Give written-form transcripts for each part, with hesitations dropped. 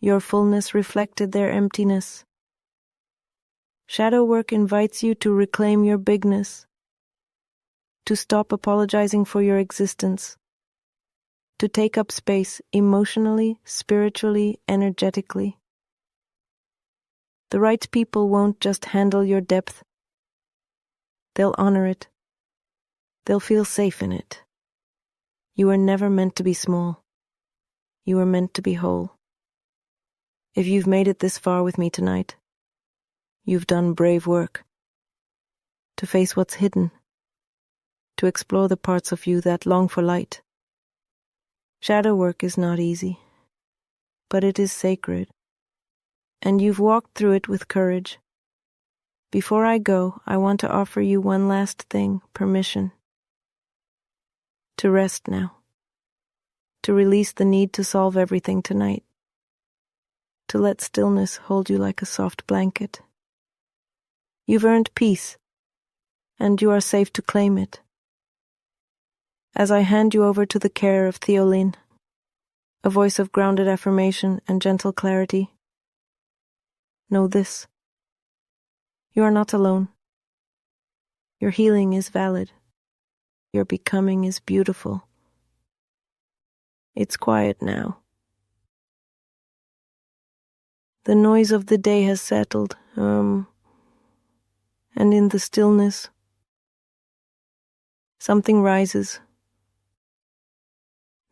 Your fullness reflected their emptiness. Shadow work invites you to reclaim your bigness, to stop apologizing for your existence, to take up space emotionally, spiritually, energetically. The right people won't just handle your depth. They'll honor it. They'll feel safe in it. You were never meant to be small. You were meant to be whole. If you've made it this far with me tonight, you've done brave work. To face what's hidden. To explore the parts of you that long for light. Shadow work is not easy, but it is sacred. And you've walked through it with courage. Before I go, I want to offer you one last thing, permission. To rest now. To release the need to solve everything tonight. To let stillness hold you like a soft blanket. You've earned peace, and you are safe to claim it. As I hand you over to the care of Theolene, a voice of grounded affirmation and gentle clarity, know this. You are not alone. Your healing is valid. Your becoming is beautiful. It's quiet now. The noise of the day has settled, and in the stillness, something rises.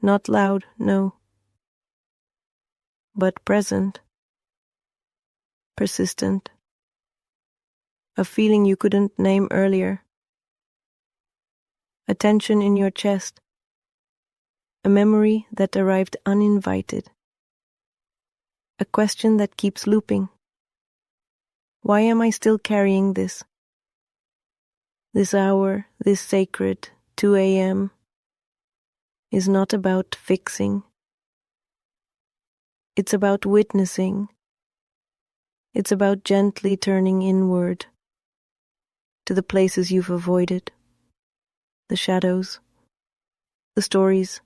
Not loud, no, but present, persistent. A feeling you couldn't name earlier. A tension in your chest. A memory that arrived uninvited. A question that keeps looping. Why am I still carrying this? This hour, this sacred 2 a.m. is not about fixing. It's about witnessing. It's about gently turning inward to the places you've avoided, the shadows, the stories.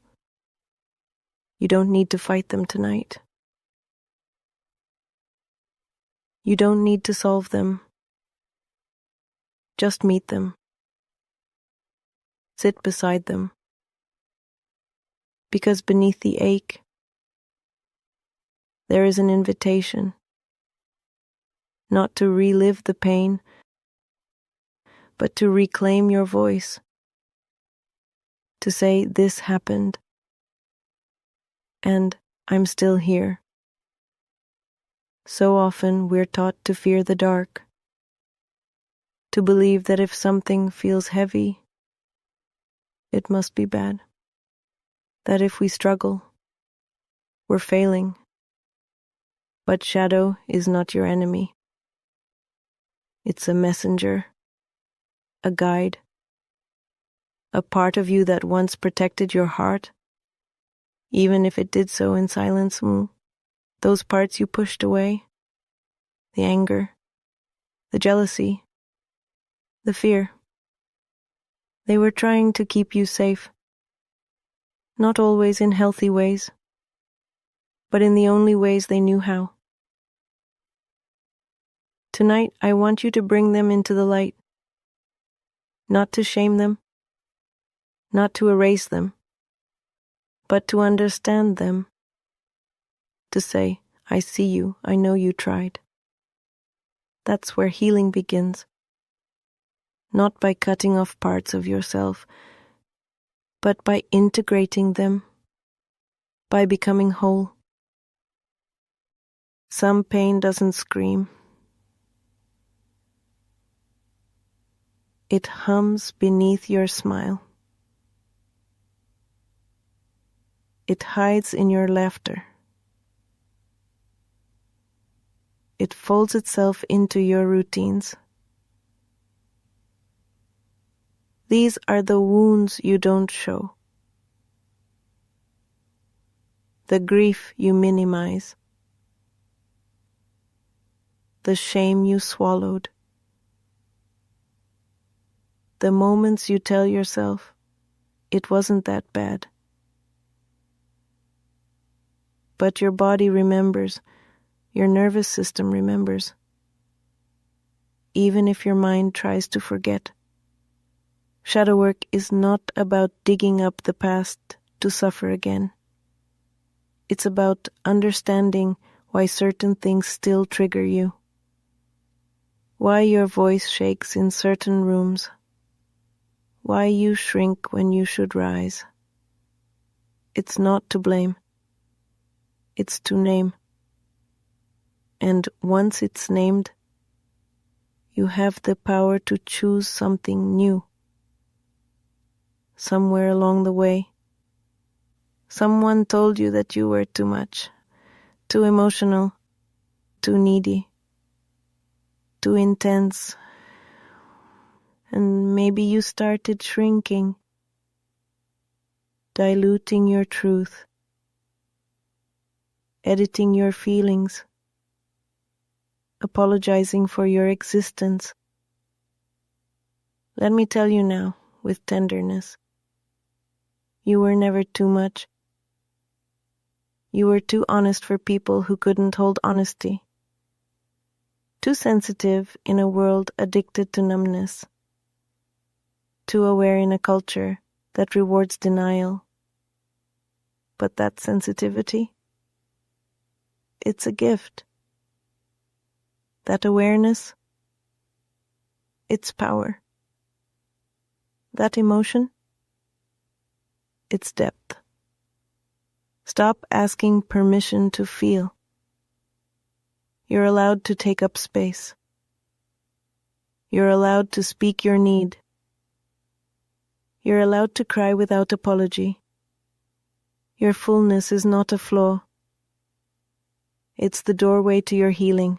You don't need to fight them tonight. You don't need to solve them. Just meet them. Sit beside them. Because beneath the ache, there is an invitation, not to relive the pain, but to reclaim your voice, to say this happened, and I'm still here. So often we're taught to fear the dark, to believe that if something feels heavy, it must be bad, that if we struggle, we're failing. But shadow is not your enemy. It's a messenger, a guide, a part of you that once protected your heart, even if it did so in silence. Those parts you pushed away, the anger, the jealousy, the fear. They were trying to keep you safe, not always in healthy ways, but in the only ways they knew how. Tonight, I want you to bring them into the light, not to shame them, not to erase them, but to understand them, to say, I see you, I know you tried. That's where healing begins, not by cutting off parts of yourself, but by integrating them, by becoming whole. Some pain doesn't scream. It hums beneath your smile. It hides in your laughter. It folds itself into your routines. These are the wounds you don't show, the grief you minimize, the shame you swallowed, the moments you tell yourself, it wasn't that bad. but your body remembers, your nervous system remembers. Even if your mind tries to forget. Shadow work is not about digging up the past to suffer again. It's about understanding why certain things still trigger you. Why your voice shakes in certain rooms. Why you shrink when you should rise. It's not to blame. It's to name. And once it's named, you have the power to choose something new. Somewhere along the way, someone told you that you were too much, too emotional, too needy, too intense, and maybe you started shrinking, diluting your truth, editing your feelings, apologizing for your existence. Let me tell you now, with tenderness, you were never too much. You were too honest for people who couldn't hold honesty. Too sensitive in a world addicted to numbness. Too aware in a culture that rewards denial. But that sensitivity, it's a gift. That awareness, it's power. That emotion, it's depth. Stop asking permission to feel. You're allowed to take up space. You're allowed to speak your need. You're allowed to cry without apology. Your fullness is not a flaw. It's the doorway to your healing.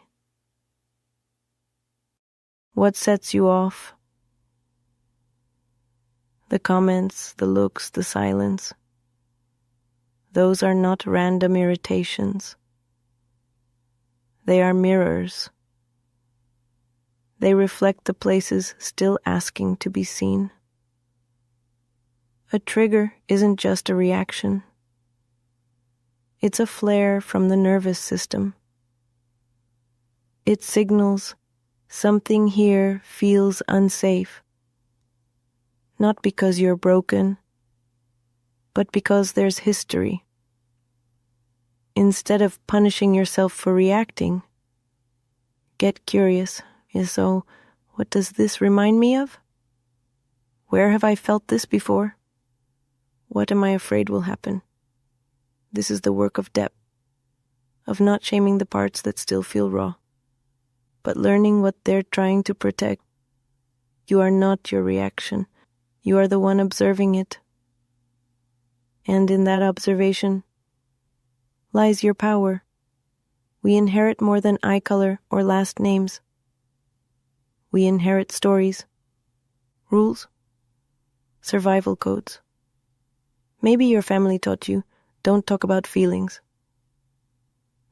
What sets you off? The comments, the looks, the silence. Those are not random irritations. They are mirrors. They reflect the places still asking to be seen. A trigger isn't just a reaction. It's a flare from the nervous system. It signals something here feels unsafe. Not because you're broken, but because there's history. Instead of punishing yourself for reacting, get curious. So, what does this remind me of? Where have I felt this before? What am I afraid will happen? This is the work of depth, of not shaming the parts that still feel raw, but learning what they're trying to protect. You are not your reaction. You are the one observing it. And in that observation lies your power. We inherit more than eye color or last names. We inherit stories, rules, survival codes. Maybe your family taught you, don't talk about feelings.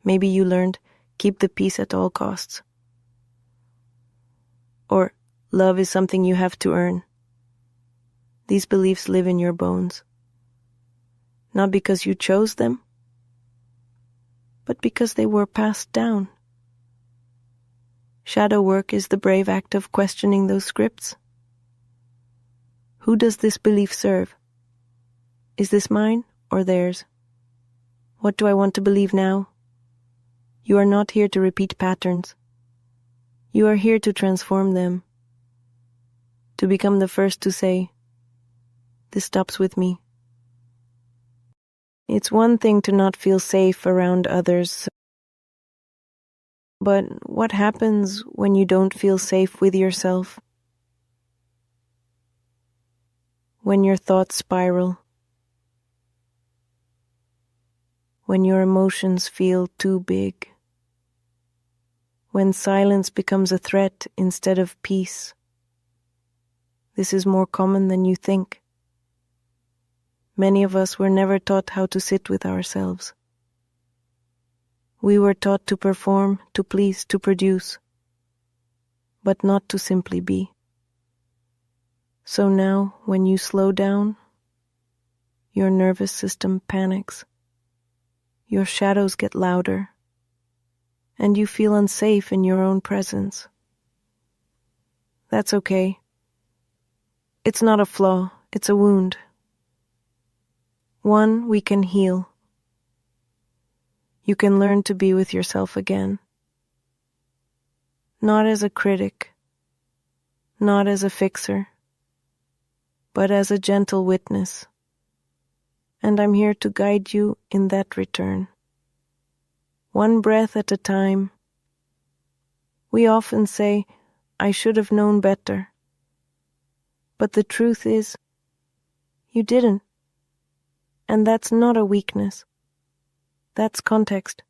Maybe you learned, keep the peace at all costs. Or, love is something you have to earn. These beliefs live in your bones. Not because you chose them, but because they were passed down. Shadow work is the brave act of questioning those scripts. Who does this belief serve? Is this mine or theirs? What do I want to believe now? You are not here to repeat patterns. You are here to transform them. To become the first to say, this stops with me. It's one thing to not feel safe around others. But what happens when you don't feel safe with yourself? When your thoughts spiral? When your emotions feel too big? When silence becomes a threat instead of peace? This is more common than you think. Many of us were never taught how to sit with ourselves. We were taught to perform, to please, to produce, but not to simply be. So now, when you slow down, your nervous system panics. your shadows get louder, and you feel unsafe in your own presence. That's okay. It's not a flaw, it's a wound. One we can heal. You can learn to be with yourself again. Not as a critic, not as a fixer, but as a gentle witness. And I'm here to guide you in that return. One breath at a time. We often say, I should have known better. But the truth is, you didn't. And that's not a weakness. That's context.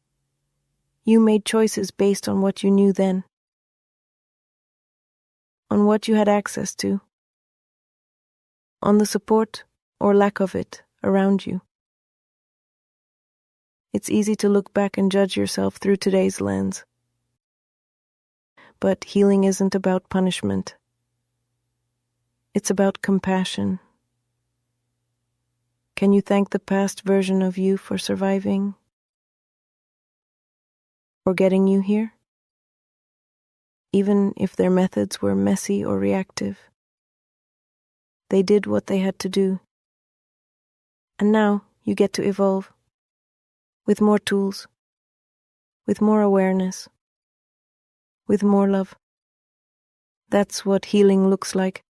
You made choices based on what you knew then, on what you had access to, on the support or lack of it around you. It's easy to look back and judge yourself through today's lens. But healing isn't about punishment. It's about compassion. Can you thank the past version of you for surviving? For getting you here? Even if their methods were messy or reactive. They did what they had to do. And now you get to evolve. With more tools. With more awareness. With more love. That's what healing looks like.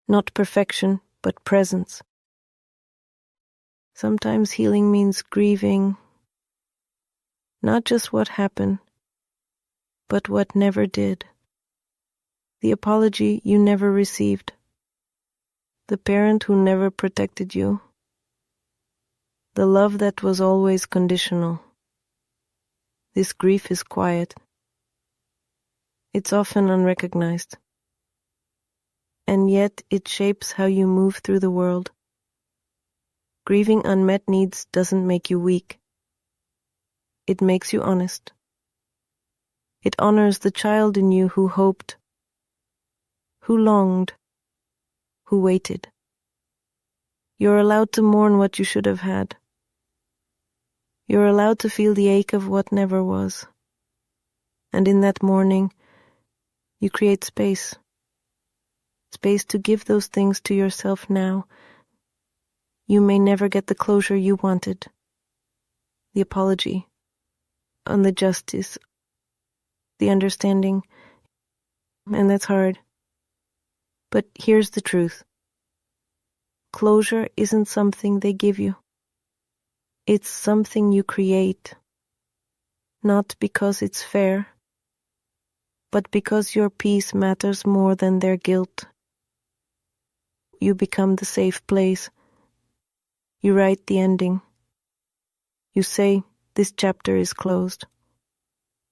Not perfection, but presence. Sometimes healing means grieving, not just what happened, but what never did. The apology you never received. The parent who never protected you. The love that was always conditional. This grief is quiet. It's often unrecognized. And yet it shapes how you move through the world. Grieving unmet needs doesn't make you weak. It makes you honest. It honors the child in you who hoped, who longed, who waited. You're allowed to mourn what you should have had. You're allowed to feel the ache of what never was. And in that mourning, you create space. Space to give those things to yourself now. You may never get the closure you wanted. The apology. And the justice. The understanding. And that's hard. But here's the truth. Closure isn't something they give you. It's something you create. Not because it's fair, but because your peace matters more than their guilt. You become the safe place. You write the ending. You say, this chapter is closed.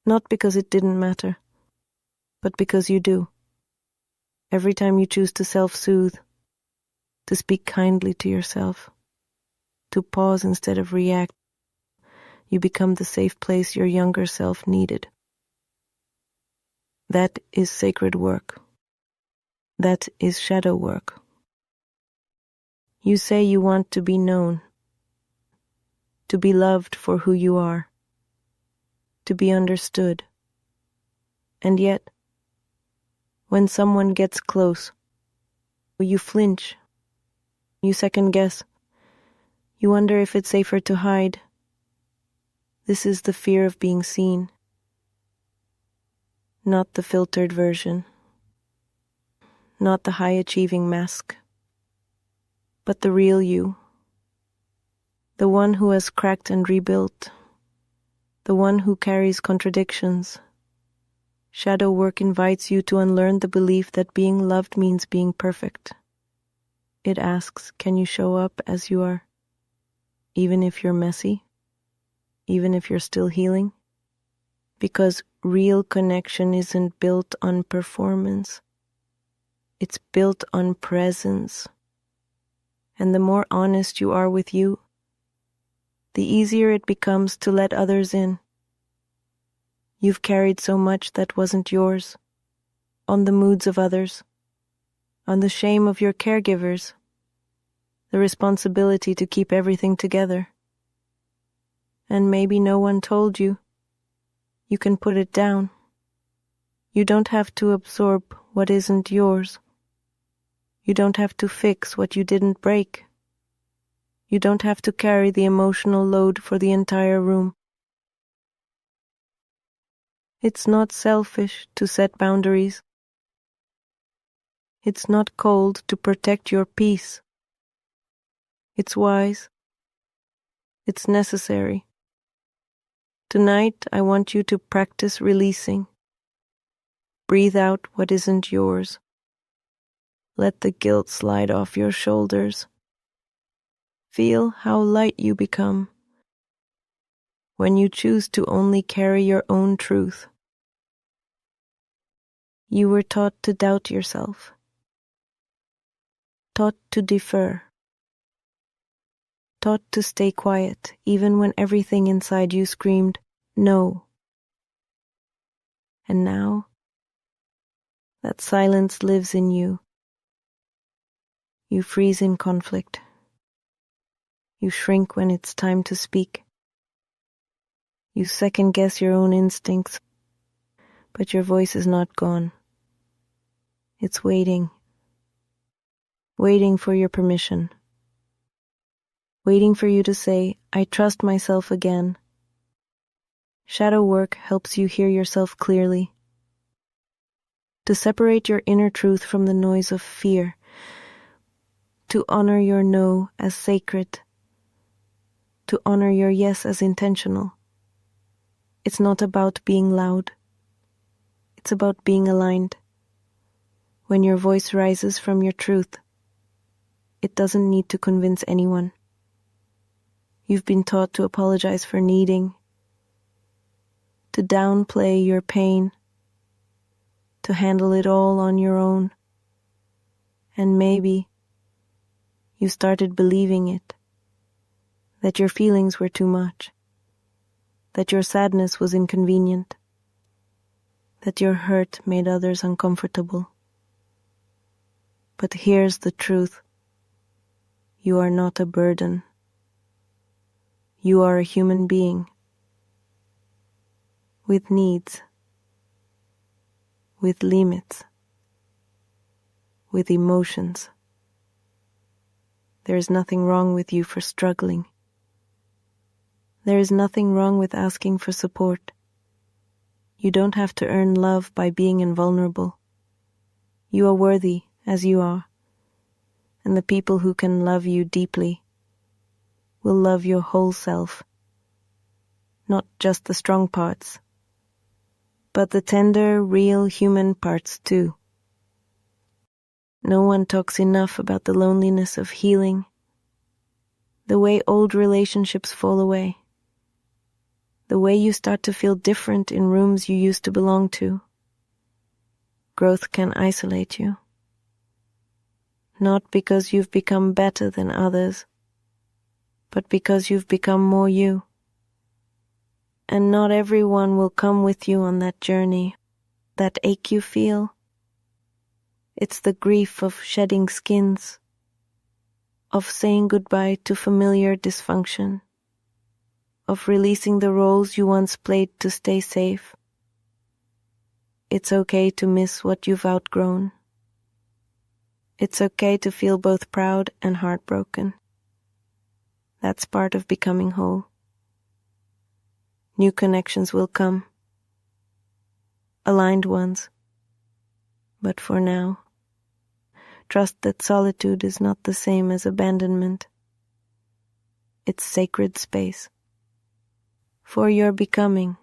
Not because it didn't matter, but because you do. Every time you choose to self-soothe, to speak kindly to yourself, to pause instead of react, you become the safe place your younger self needed. That is sacred work. That is shadow work. You say you want to be known, to be loved for who you are, to be understood. And yet, when someone gets close, you flinch, you second guess, you wonder if it's safer to hide. This is the fear of being seen, not the filtered version, not the high-achieving mask, but the real you, the one who has cracked and rebuilt, the one who carries contradictions. Shadow work invites you to unlearn the belief that being loved means being perfect. It asks, can you show up as you are, even if you're messy, even if you're still healing? Because real connection isn't built on performance. It's built on presence. And the more honest you are with you, the easier it becomes to let others in. You've carried so much that wasn't yours, on the moods of others, on the shame of your caregivers, the responsibility to keep everything together. and maybe no one told you. You can put it down. You don't have to absorb what isn't yours. You don't have to fix what you didn't break. You don't have to carry the emotional load for the entire room. It's not selfish to set boundaries. It's not cold to protect your peace. It's wise. It's necessary. Tonight, I want you to practice releasing. Breathe out what isn't yours. Let the guilt slide off your shoulders. Feel how light you become when you choose to only carry your own truth. You were taught to doubt yourself, taught to defer, taught to stay quiet even when everything inside you screamed, no. And now, that silence lives in you. You freeze in conflict. You shrink when it's time to speak. You second-guess your own instincts, but your voice is not gone. It's waiting. Waiting for your permission. Waiting for you to say, I trust myself again. Shadow work helps you hear yourself clearly. To separate your inner truth from the noise of fear. To honor your no as sacred. To honor your yes as intentional. It's not about being loud. It's about being aligned. When your voice rises from your truth, it doesn't need to convince anyone. You've been taught to apologize for needing, to downplay your pain, to handle it all on your own. And maybe you started believing it, that your feelings were too much, that your sadness was inconvenient, that your hurt made others uncomfortable. But here's the truth. You are not a burden. You are a human being with needs, with limits, with emotions. There is nothing wrong with you for struggling. There is nothing wrong with asking for support. You don't have to earn love by being invulnerable. You are worthy as you are, and the people who can love you deeply will love your whole self, not just the strong parts, but the tender, real human parts too. No one talks enough about the loneliness of healing, the way old relationships fall away, the way you start to feel different in rooms you used to belong to. Growth can isolate you. Not because you've become better than others, but because you've become more you. And not everyone will come with you on that journey, that ache you feel. It's the grief of shedding skins, of saying goodbye to familiar dysfunction, of releasing the roles you once played to stay safe. It's okay to miss what you've outgrown. It's okay to feel both proud and heartbroken. That's part of becoming whole. New connections will come. Aligned ones. But for now, trust that solitude is not the same as abandonment. It's sacred space. For your becoming,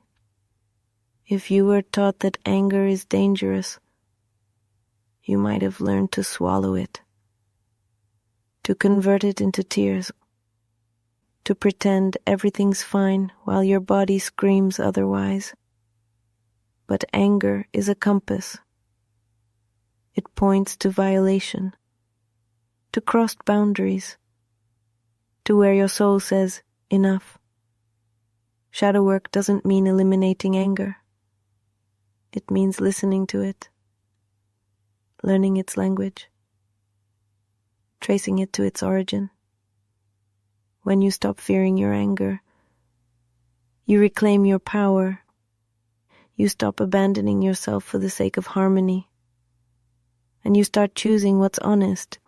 if you were taught that anger is dangerous, you might have learned to swallow it, to convert it into tears, to pretend everything's fine while your body screams otherwise. But anger is a compass. It points to violation, to crossed boundaries, to where your soul says, enough. Shadow work doesn't mean eliminating anger. It means listening to it, learning its language, tracing it to its origin. When you stop fearing your anger, You reclaim your power. You stop abandoning yourself for the sake of harmony. And you start choosing what's honest.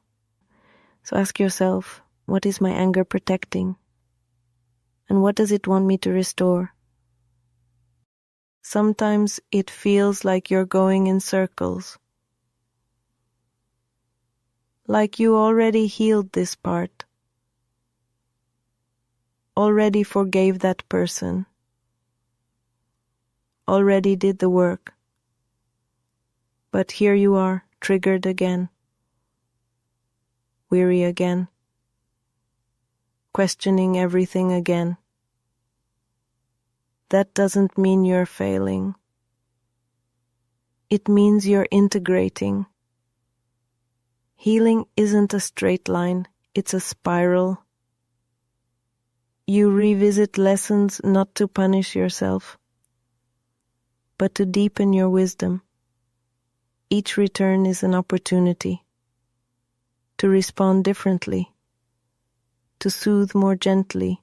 So ask yourself, what is my anger protecting? And what does it want me to restore? Sometimes it feels like you're going in circles. Like you already healed this part. Already forgave that person. Already did the work. But here you are, triggered again. Weary again. Questioning everything again. That doesn't mean you're failing. It means you're integrating. Healing isn't a straight line, it's a spiral. You revisit lessons not to punish yourself, but to deepen your wisdom. Each return is an opportunity to respond differently, to soothe more gently,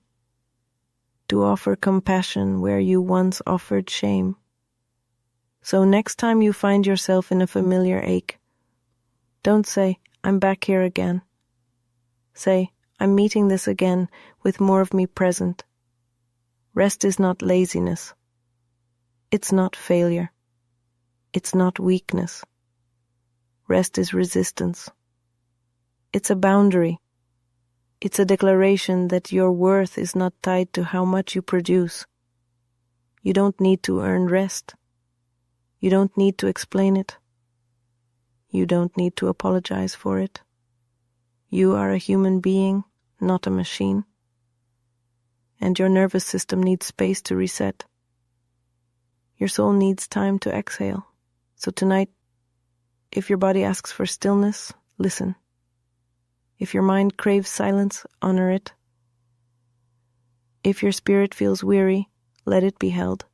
to offer compassion where you once offered shame. So next time you find yourself in a familiar ache, don't say, I'm back here again. Say, I'm meeting this again with more of me present. Rest is not laziness. It's not failure. It's not weakness. Rest is resistance. It's a boundary. It's a declaration that your worth is not tied to how much you produce. You don't need to earn rest. You don't need to explain it. You don't need to apologize for it. You are a human being, not a machine. And your nervous system needs space to reset. Your soul needs time to exhale. So tonight, if your body asks for stillness, listen. If your mind craves silence, honor it. If your spirit feels weary, let it be held.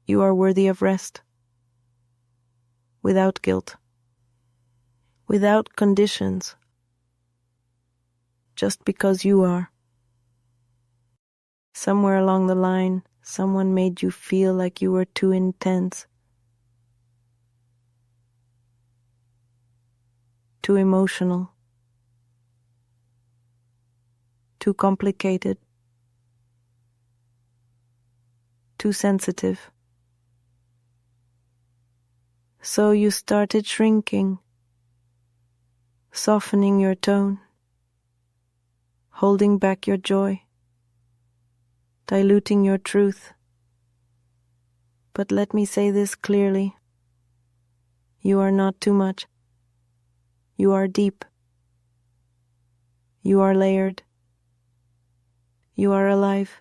You are worthy of rest. Without guilt. Without conditions. Just because you are. Somewhere along the line, someone made you feel like you were too intense, too emotional, too complicated, too sensitive. So you started shrinking, softening your tone, holding back your joy, diluting your truth. But let me say this clearly. You are not too much. You are deep. You are layered. You are alive.